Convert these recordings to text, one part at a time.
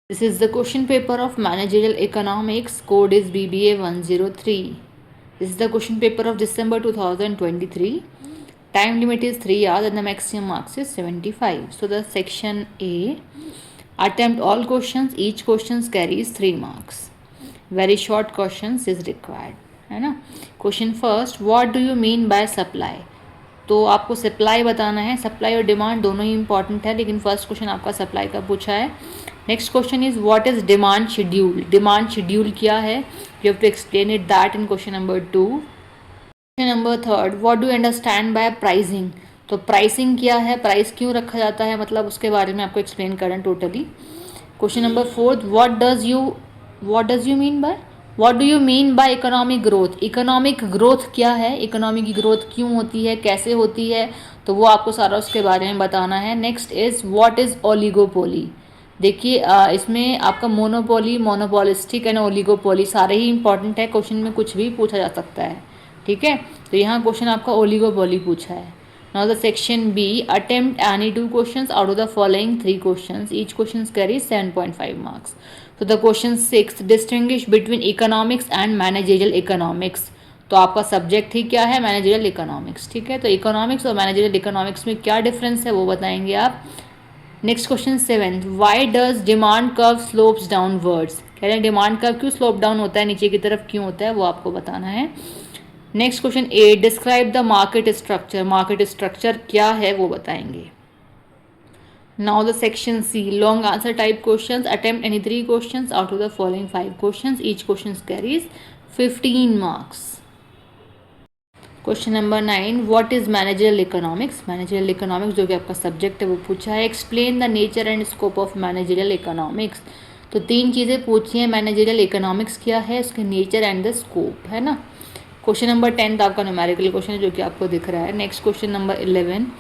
This is the question paper of Managerial Economics. Code is BBA 103. This is the question paper of December 2023. Time limit is 3 hours and the maximum marks is 75. So the section A, attempt all questions. Each question carries 3 marks. Very short questions is required. है ना. Question first, what do you mean by supply? तो आपको supply बताना है. Supply और demand दोनों ही important है, लेकिन फर्स्ट क्वेश्चन आपका सप्लाई का पूछा है. Next question is what is demand schedule. Demand schedule क्या है, you have to explain it that in question number 2. Question number 3, what do understand by pricing. तो प्राइसिंग क्या है, प्राइस क्यों रखा जाता है, मतलब उसके बारे में आपको एक्सप्लेन करना totally. Question number 4, what does you mean by, what do you mean by economic growth. Economic growth क्या है, इकोनॉमी की ग्रोथ क्यों होती है, कैसे होती है, तो वो आपको सारा उसके बारे में बताना है. Next is what is oligopoly. देखिए इसमें आपका मोनोपोली, मोनोपोलिस्टिक एंड ओलिगोपोली सारे ही इंपॉर्टेंट है. क्वेश्चन में कुछ भी पूछा जा सकता है, ठीक है. तो यहाँ क्वेश्चन आपका ओलिगोपोली पूछा है. Now the section B, attempt any 2 questions out of the following 3 questions. Each question carry 7.5 marks. तो the question 6, distinguish between economics and managerial economics. तो आपका सब्जेक्ट ही क्या है, मैनेजरियल इकोनॉमिक्स, ठीक है. तो इकोनॉमिक्स और मैनेजरियल इकोनॉमिक्स में क्या डिफरेंस है वो बताएंगे आप. Next question 7, why does demand curve slopes downwards. कह रहे हैं डिमांड कर्व क्यों स्लोप डाउन होता है, नीचे की तरफ क्यों होता है, वो आपको बताना है. Next question 8, describe the market structure. Market structure क्या है वो बताएंगे. Now the section C, long answer type questions. Attempt any 3 questions out of the following 5 questions. Each question carries 15 marks. Question number 9, what is managerial economics. Managerial economics जो कि आपका subject है वो पूछा है. Explain the nature and scope of managerial economics. तो 3 चीज़ें पूछी हैं. मैनेजरियल इकोनॉमिक्स क्या है, उसके नेचर एंड द स्कोप, है ना. क्वेश्चन नंबर 10 आपका न्यूमेरिकल क्वेश्चन है जो कि आपको दिख रहा है. Next question number 11,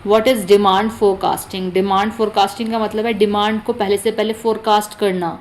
what is demand forecasting. Demand forecasting का मतलब है डिमांड को पहले फोरकास्ट करना,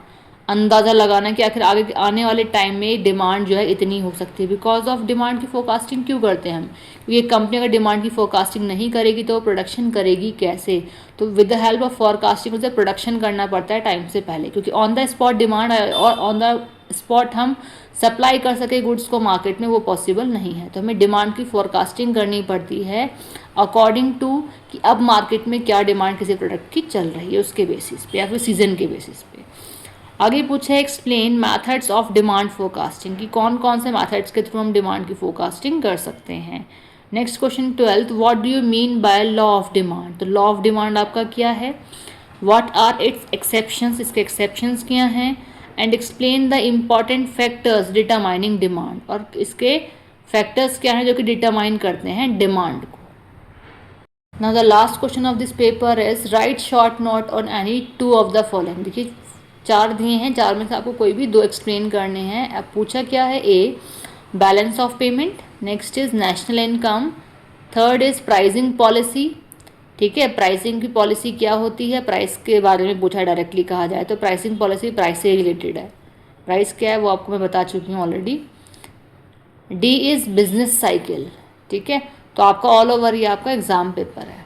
अंदाज़ा लगाना कि आखिर आगे आने वाले टाइम में डिमांड जो है इतनी हो सकती है. बिकॉज ऑफ डिमांड की फोरकास्टिंग क्यों करते हैं हम, क्योंकि कंपनी अगर डिमांड की फोरकास्टिंग नहीं करेगी तो प्रोडक्शन करेगी कैसे. तो with the help of forecasting उसे प्रोडक्शन करना पड़ता है टाइम से पहले, क्योंकि ऑन द स्पॉट डिमांड और ऑन द स्पॉट हम सप्लाई कर सके गुड्स को मार्केट में, वो पॉसिबल नहीं है. तो हमें डिमांड की फोरकास्टिंग करनी पड़ती है अकॉर्डिंग टू कि अब मार्केट में क्या डिमांड किसी प्रोडक्ट की चल रही है उसके बेसिस पे या फिर सीजन के बेसिस पे. आगे पूछा है explain methods of demand forecasting, कि कौन कौन से मैथड्स के थ्रू हम डिमांड की फोरकास्टिंग कर सकते हैं. Next question 12, what do you mean by law of demand. तो लॉ ऑफ डिमांड आपका क्या है, व्हाट आर इट्स एक्सेप्शंस, इसके एक्सेप्शंस क्या हैं, and explain the important factors determining demand. और इसके फैक्टर्स क्या हैं जो कि डिटरमाइन करते हैं डिमांड को. Now the last question of this paper is right short note on any 2 of the following. देखिए 4 दिए हैं, 4 में से आपको कोई भी 2 एक्सप्लेन करने हैं. अब पूछा क्या है, a balance of payment, next is national income, third is pricing policy. ठीक है, प्राइसिंग की पॉलिसी क्या होती है, प्राइस के बारे में पूछा डायरेक्टली कहा जाए तो प्राइसिंग पॉलिसी प्राइस से रिलेटेड है. प्राइस क्या है वो आपको मैं बता चुकी हूँ already. D is business cycle. ठीक है, तो आपका ऑल ओवर ये आपका एग्जाम पेपर है.